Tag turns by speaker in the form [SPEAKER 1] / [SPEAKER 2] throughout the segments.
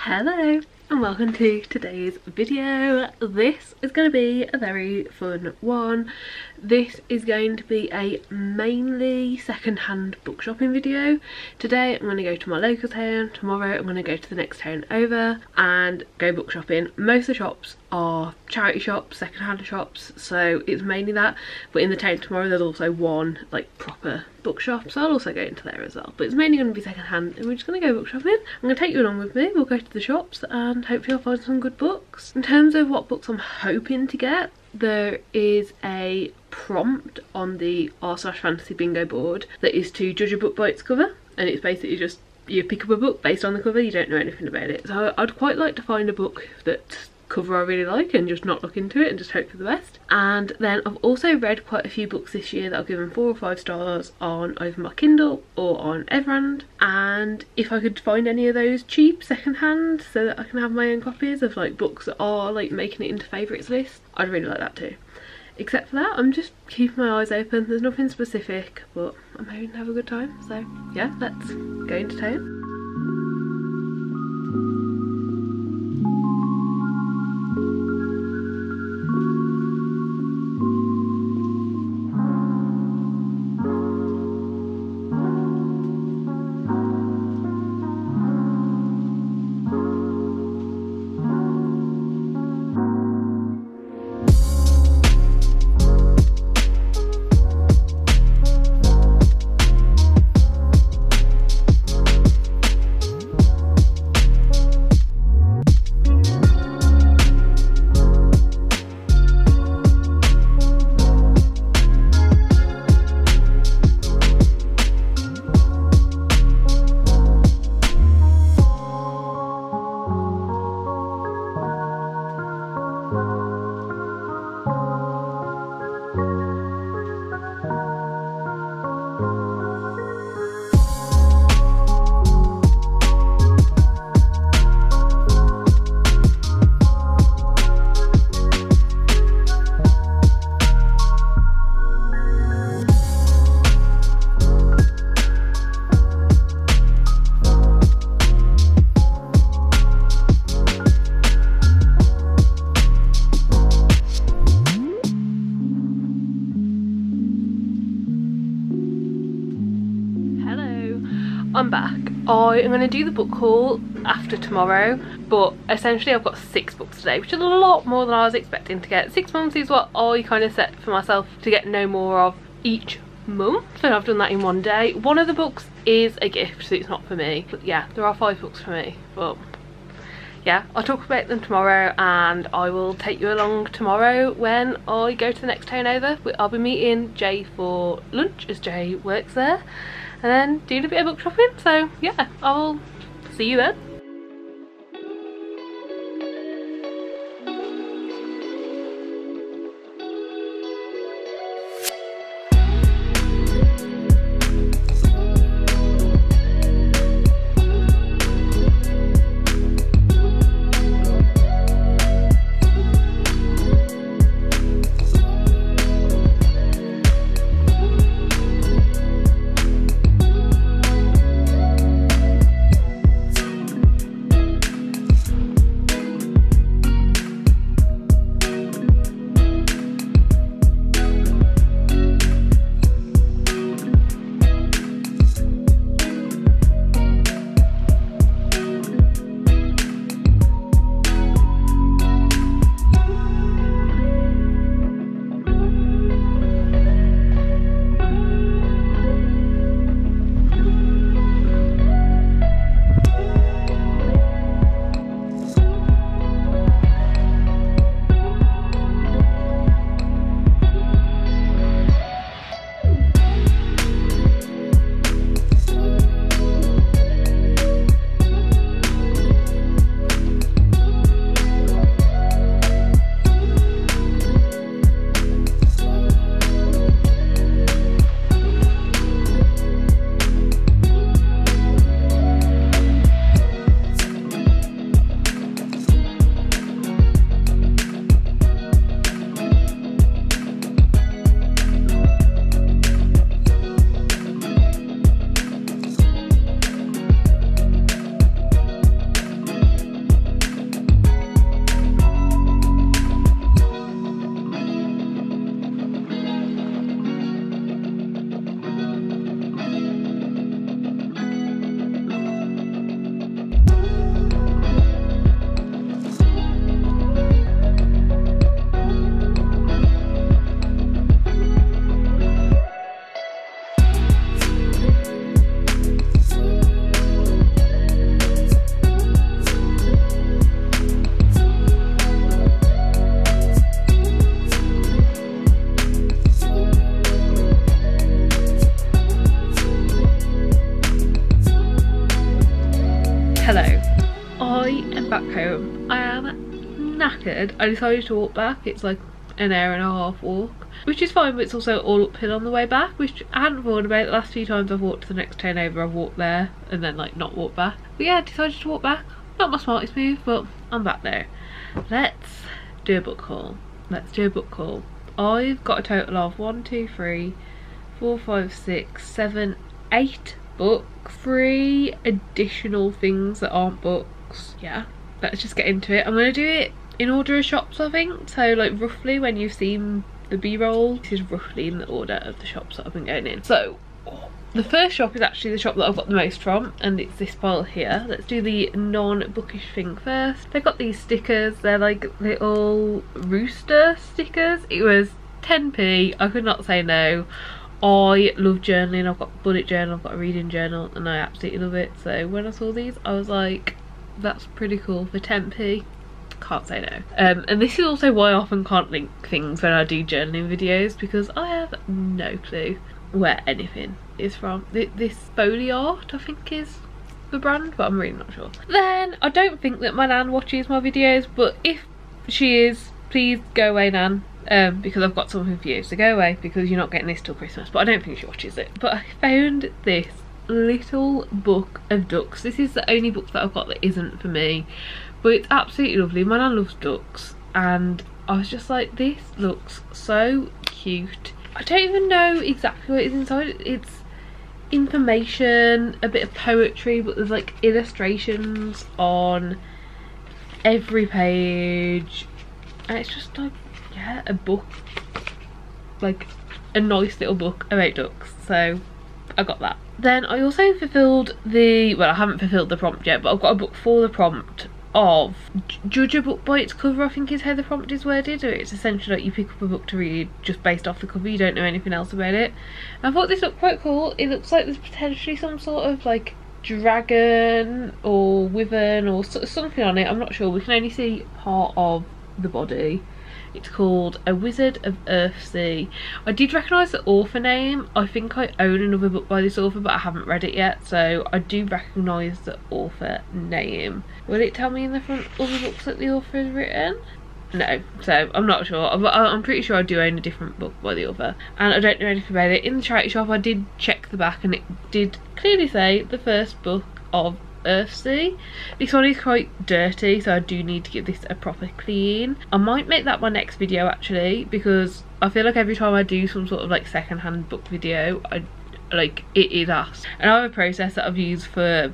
[SPEAKER 1] Hello and welcome to today's video. This is going to be a very fun one. This is going to be a mainly second-hand book shopping video. Today I'm going to go to my local town, tomorrow I'm going to go to the next town over and go book shopping. Most of the shops are charity shops, second-hand shops, so it's mainly that, but in the town tomorrow there's also one like proper bookshop, so I'll also go into there as well, but it's mainly going to be second-hand and we're just going to go book shopping. I'm going to take you along with me. We'll go to the shops and hopefully I'll find some good books. In terms of what books I'm hoping to get, there is a prompt on the r/fantasy bingo board that is to judge a book by its cover, and it's basically just you pick up a book based on the cover, you don't know anything about it. So I'd quite like to find a book that cover I really like and just not look into it and just hope for the best. And then I've also read quite a few books this year that I've given 4 or 5 stars on either my Kindle or on Everand, and if I could find any of those cheap second-hand so that I can have my own copies of like books that are like making it into favourites list, I'd really like that too. Except for that, I'm just keeping my eyes open. There's nothing specific, but I'm hoping to have a good time. So yeah, let's go into town. I'm back. I am going to do the book haul after tomorrow, but essentially I've got 6 books today, which is a lot more than I was expecting to get. 6 months is what I kind of set for myself to get no more of each month, and I've done that in one day. One of the books is a gift, so it's not for me, but yeah, there are 5 books for me, but yeah, I'll talk about them tomorrow and I will take you along tomorrow when I go to the next town over. I'll be meeting Jay for lunch as Jay works there, and then doing a bit of book shopping. So yeah, I'll see you then. I am back home. I am knackered. I decided to walk back. It's like an hour and a half walk, which is fine, but it's also all uphill on the way back, which I hadn't thought about. The last few times I've walked to the next town over, I've walked there and then like not walked back. But yeah, I decided to walk back. Not my smartest move, but I'm back now. Let's do a book haul. Let's do a book haul. I've got a total of 1, 2, 3, 4, 5, 6, 7, 8 books. 3 additional things that aren't books. Yeah, let's just get into it. I'm going to do it in order of shops, I think. So like roughly when you've seen the b-roll, this is roughly in the order of the shops that I've been going in. So the first shop is actually the shop that I've got the most from, and it's this pile here. Let's do the non-bookish thing first. They've got these stickers. They're like little rooster stickers. It was 10p. I could not say no. I love journaling. I've got a bullet journal, I've got a reading journal, and I absolutely love it. So when I saw these, I was like, that's pretty cool for 10p. Can't say no. And this is also why I often can't link things when I do journaling videos, because I have no clue where anything is from. This Foley Art, I think, is the brand, but I'm really not sure. Then I don't think that my nan watches my videos, but if she is, please go away, nan. Because I've got something for you, so go away, because you're not getting this till Christmas. But I don't think she watches it. But I found this little book of ducks. This is the only book that I've got that isn't for me, but it's absolutely lovely. My nan loves ducks, and I was just like, this looks so cute. I don't even know exactly what is inside. It's information, a bit of poetry, but there's like illustrations on every page, and it's just like, yeah, a book, like a nice little book about ducks. So I got that. Then I also fulfilled the, well, I haven't fulfilled the prompt yet, but I've got a book for the prompt of judge a book by its cover, I think is how the prompt is worded. Or it's essentially like you pick up a book to read just based off the cover, you don't know anything else about it. And I thought this looked quite cool. It looks like there's potentially some sort of like dragon or wyvern or something on it. I'm not sure, we can only see part of the body. It's called A Wizard of Earthsea. I did recognise the author name. I think I own another book by this author, but I haven't read it yet, so I do recognise the author name. Will it tell me in the front all the books that the author has written? No, so I'm not sure. I'm pretty sure I do own a different book by the author, and I don't know anything about it. In the charity shop I did check the back, and it did clearly say the first book of Earthsea. This one is quite dirty, so I do need to give this a proper clean. I might make that my next video actually, because I feel like every time I do some sort of like second-hand book video, it is asked. And I have a process that I've used for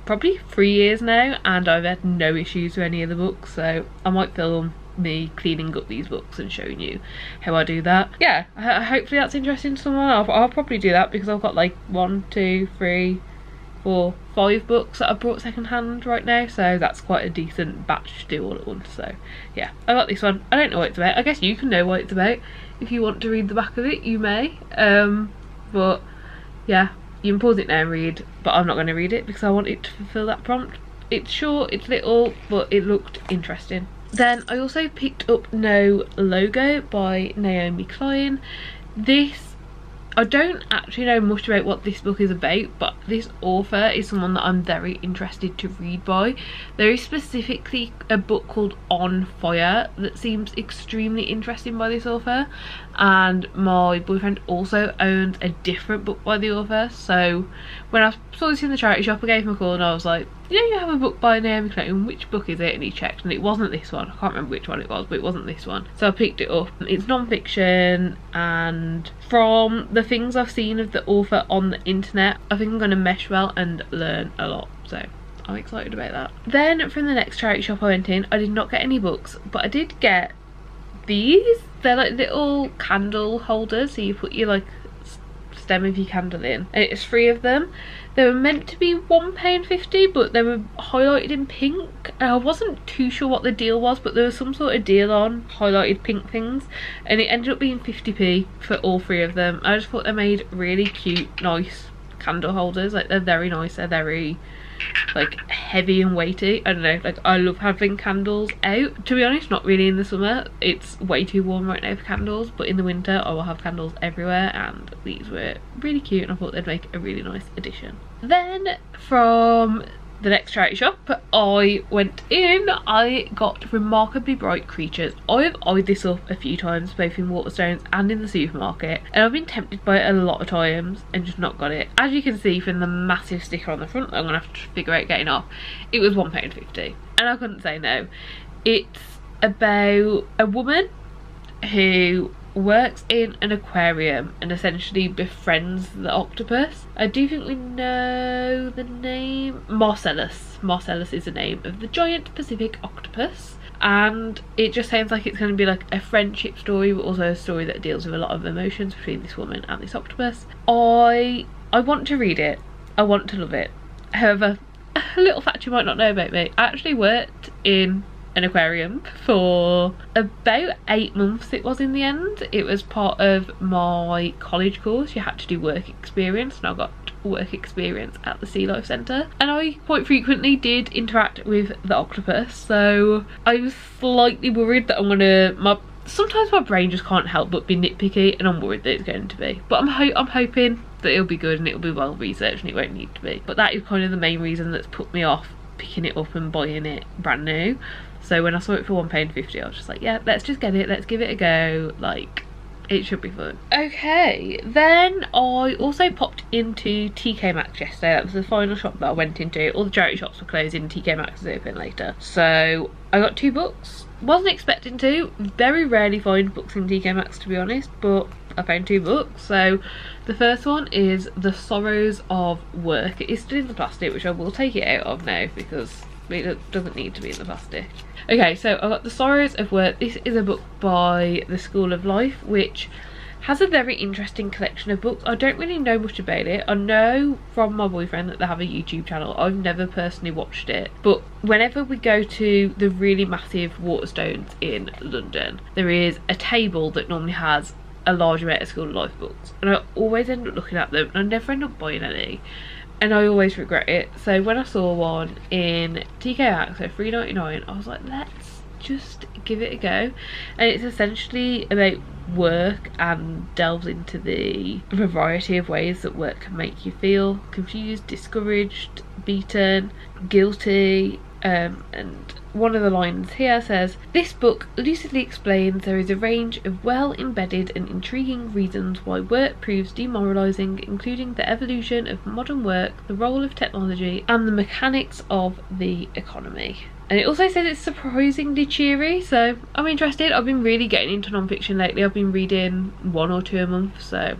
[SPEAKER 1] probably 3 years now, and I've had no issues with any of the books, so I might film me cleaning up these books and showing you how I do that. Yeah, hopefully that's interesting to someone. I'll probably do that, because I've got like 1, 2, 3, 4, 5 books that I've brought second hand right now, so that's quite a decent batch to do all at once. So yeah, I got this one. I don't know what it's about. I guess you can know what it's about. If you want to read the back of it, you may. But yeah, you can pause it now and read, but I'm not going to read it because I want it to fulfill that prompt. It's short, it's little, but it looked interesting. Then I also picked up No Logo by Naomi Klein. This, I don't actually know much about what this book is about, but this author is someone that I'm very interested to read by. There is specifically a book called On Fire that seems extremely interesting by this author, and my boyfriend also owns a different book by the author. So when I saw this in the charity shop, I gave him a call and I was like, you know, you have a book by Naomi Klein, which book is it? And he checked, and it wasn't this one. I can't remember which one it was, but it wasn't this one. So I picked it up. It's non-fiction, and from the things I've seen of the author on the internet, I think I'm going to mesh well and learn a lot. So I'm excited about that. Then from the next charity shop I went in, I did not get any books, but I did get these. They're like little candle holders, so you put your like stem of your candle in, and it's 3 of them. They were meant to be £1.50, but they were highlighted in pink, and I wasn't too sure what the deal was, but there was some sort of deal on highlighted pink things, and it ended up being 50p for all 3 of them. I just thought they made really cute, nice candle holders. Like, they're very nice, they're very like heavy and weighty. I don't know, like I love having candles out. To be honest, not really in the summer, it's way too warm right now for candles, but in the winter I will have candles everywhere, and these were really cute and I thought they'd make a really nice addition. Then from the next charity shop I went in, I got Remarkably Bright Creatures. I've eyed this up a few times, both in Waterstones and in the supermarket, and I've been tempted by it a lot of times and just not got it. As you can see from the massive sticker on the front that I'm gonna have to figure out getting off, it was £1.50 and I couldn't say no. It's about a woman who works in an aquarium and essentially befriends the octopus. I do think we know the name. Marcellus. Marcellus is the name of the giant Pacific octopus, and it just sounds like it's going to be like a friendship story, but also a story that deals with a lot of emotions between this woman and this octopus. I want to read it. I want to love it. However, a little fact you might not know about me, I actually worked in an aquarium for about 8 months. It was in the end. It was part of my college course. You had to do work experience, and I got work experience at the Sea Life Centre, and I quite frequently did interact with the octopus, so I was slightly worried that I'm gonna sometimes my brain just can't help but be nitpicky, and I'm worried that it's going to be, but I'm hoping that it'll be good and it'll be well researched and it won't need to be. But that is kind of the main reason that's put me off picking it up and buying it brand new. So when I saw it for £1.50, I was just like, yeah, let's just get it, let's give it a go, like, it should be fun. Okay, then I also popped into TK Maxx yesterday. That was the final shop that I went into. All the charity shops were closing, TK Maxx is open later. So I got 2 books. Wasn't expecting to. Very rarely find books in TK Maxx, to be honest, but I found 2 books. So the first one is The Sorrows of Work. It is still in the plastic, which I will take it out of now because it doesn't need to be in the plastic. Okay, so I got The Sorrows of Work. This is a book by The School of Life, which has a very interesting collection of books. I don't really know much about it. I know from my boyfriend that they have a YouTube channel. I've never personally watched it, but whenever we go to the really massive Waterstones in London, there is a table that normally has a large amount of School of Life books, and I always end up looking at them and I never end up buying any, and I always regret it. So when I saw one in TK Maxx for £3.99, I was like, let's just give it a go. And it's essentially about work and delves into the variety of ways that work can make you feel confused, discouraged, beaten, guilty, and one of the lines here says, "This book lucidly explains there is a range of well-embedded and intriguing reasons why work proves demoralising, including the evolution of modern work, the role of technology, and the mechanics of the economy." And it also says it's surprisingly cheery, so I'm interested. I've been really getting into non-fiction lately. I've been reading 1 or 2 a month, so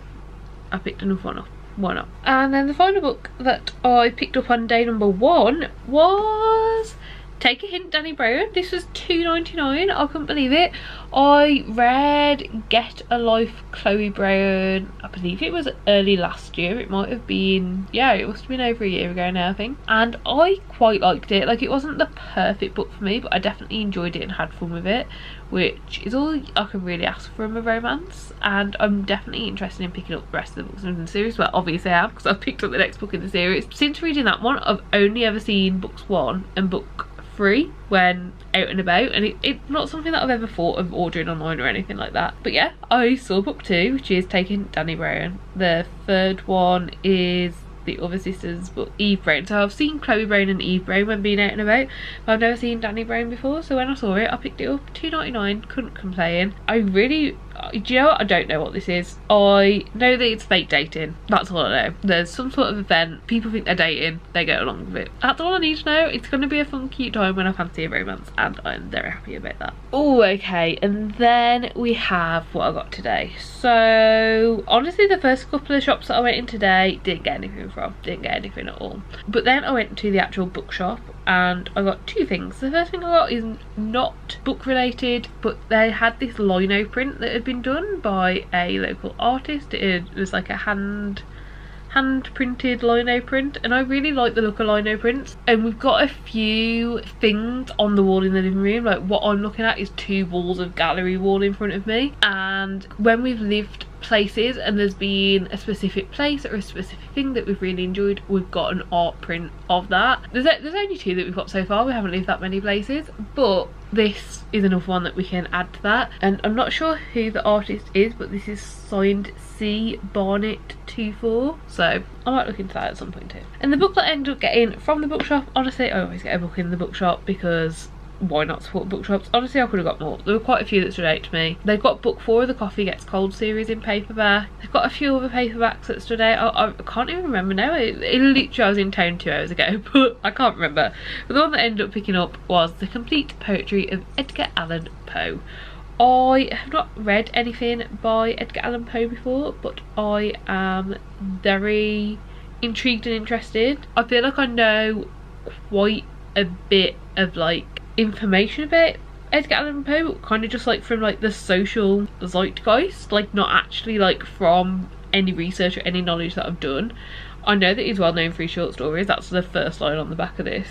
[SPEAKER 1] I picked another one up. Why not? And then the final book that I picked up on day number 1 was Take a Hint, Danny Brown. This was £2.99. I couldn't believe it. I read Get a Life, Chloe Brown, I believe it was early last year. It might have been, yeah, it must have been over a year ago now, I think. And I quite liked it. Like, it wasn't the perfect book for me, but I definitely enjoyed it and had fun with it, which is all I can really ask from a romance. And I'm definitely interested in picking up the rest of the books in the series. Well, obviously I am, because I've picked up the next book in the series. Since reading that one, I've only ever seen books 1 and book 3 when out and about, and it's not something that I've ever thought of ordering online or anything like that. But yeah, I saw book 2, which is Taking Danny Brown. The third one is the other sister's book, Eve Brown. So I've seen Chloe Brown and Eve Brown when being out and about, but I've never seen Danny Brown before. So when I saw it, I picked it up. £2.99, couldn't complain. I really, do you know what? I don't know what this is. I know that it's fake dating. That's all I know. There's some sort of event, people think they're dating, they go along with it. That's all I need to know. It's going to be a fun, cute time when I fancy a romance, and I'm very happy about that. Oh, okay, and then we have what I got today. So honestly, the first couple of shops that I went in today didn't get anything from. Didn't get anything at all. But then I went to the actual bookshop and I got 2 things. The first thing I got is not book related, but they had this lino print that had been done by a local artist. It was like a hand printed lino print, and I really like the look of lino prints. And we've got a few things on the wall in the living room. Like, what I'm looking at is 2 walls of gallery wall in front of me, and when we've lived places and there's been a specific place or a specific thing that we've really enjoyed, we've got an art print of that. There's only 2 that we've got so far. We haven't lived that many places, but this is another one that we can add to that. And I'm not sure who the artist is, but this is signed C Barnett 24, so I might look into that at some point too. And the book that I ended up getting from the bookshop, honestly I always get a book in the bookshop because why not support bookshops? Honestly, I could have got more. There were quite a few that stood out to me. They've got book 4 of the Coffee Gets Cold series in paperback. They've got a few other paperbacks that stood out. I can't even remember now. It literally, I was in town 2 hours ago, but I can't remember. But the one that I ended up picking up was The Complete Poetry of Edgar Allan Poe. I have not read anything by Edgar Allan Poe before, but I am very intrigued and interested. I feel like I know quite a bit of like information about Edgar Allan Poe, kind of just like from like the social zeitgeist, like not actually like from any research or any knowledge that I've done. I know that he's well known for his short stories, that's the first line on the back of this,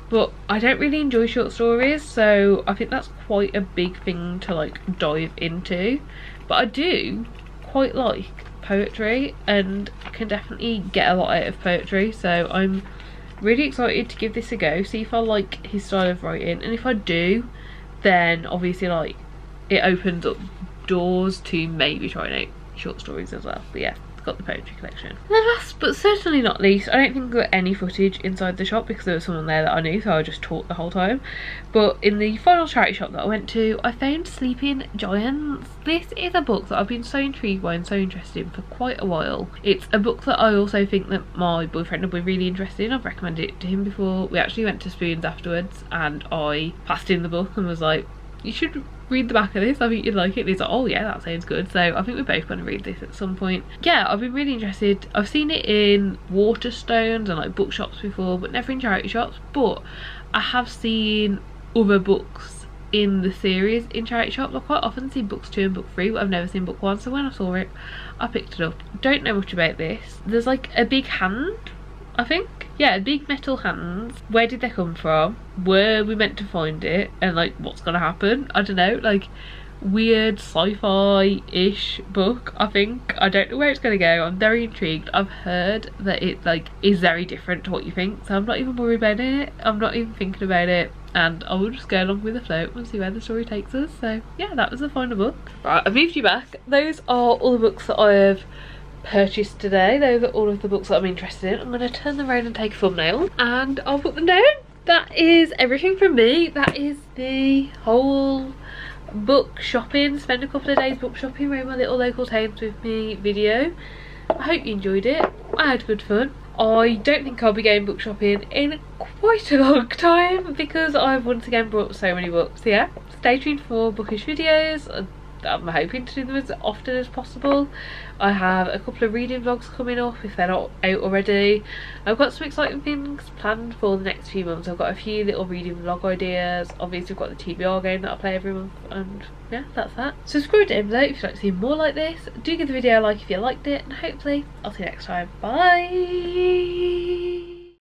[SPEAKER 1] but I don't really enjoy short stories, so I think that's quite a big thing to like dive into. But I do quite like poetry and I can definitely get a lot out of poetry, so I'm really excited to give this a go, see if I like his style of writing, and if I do, then obviously like it opens up doors to maybe trying out short stories as well. But yeah, got the poetry collection. And then last but certainly not least, I don't think I got any footage inside the shop because there was someone there that I knew, so I just talked the whole time. But in the final charity shop that I went to, I found Sleeping Giants. This is a book that I've been so intrigued by and so interested in for quite a while. It's a book that I also think that my boyfriend will be really interested in. I've recommended it to him before. We actually went to Spoons afterwards and I passed him the book and was like, you should read the back of this, I think you'd like it. And he's like, oh yeah, that sounds good. So I think we're both going to read this at some point. Yeah, I've been really interested. I've seen it in Waterstones and like bookshops before, but never in charity shops. But I have seen other books in the series in charity shops. I quite often see books 2 and book 3, but I've never seen book 1, so when I saw it I picked it up. Don't know much about this. There's like a big hand, I think. Yeah, big metal hands. Where did they come from? Were we meant to find it? And like what's gonna happen? I don't know, like weird sci-fi-ish book, I think. I don't know where it's gonna go. I'm very intrigued. I've heard that it like is very different to what you think, so I'm not even worried about it. I'm not even thinking about it, and I will just go along with the flow and see where the story takes us. So yeah, that was the final book. Right, I've moved you back. Those are all the books that I have purchased today. Those are all of the books that I'm interested in. I'm going to turn them around and take a thumbnail and I'll put them down. That is everything from me. That is the whole book shopping, spend a couple of days book shopping around my little local towns with me video. I hope you enjoyed it. I had good fun. I don't think I'll be going book shopping in quite a long time because I've once again brought so many books. So yeah, stay tuned for bookish videos. I'm hoping to do them as often as possible. I have a couple of reading vlogs coming up if they're not out already. I've got some exciting things planned for the next few months. I've got a few little reading vlog ideas. Obviously we've got the TBR game that I play every month, and yeah, that's that. Subscribe down below if you'd like to see more like this. Do give the video a like if you liked it, and hopefully I'll see you next time. Bye!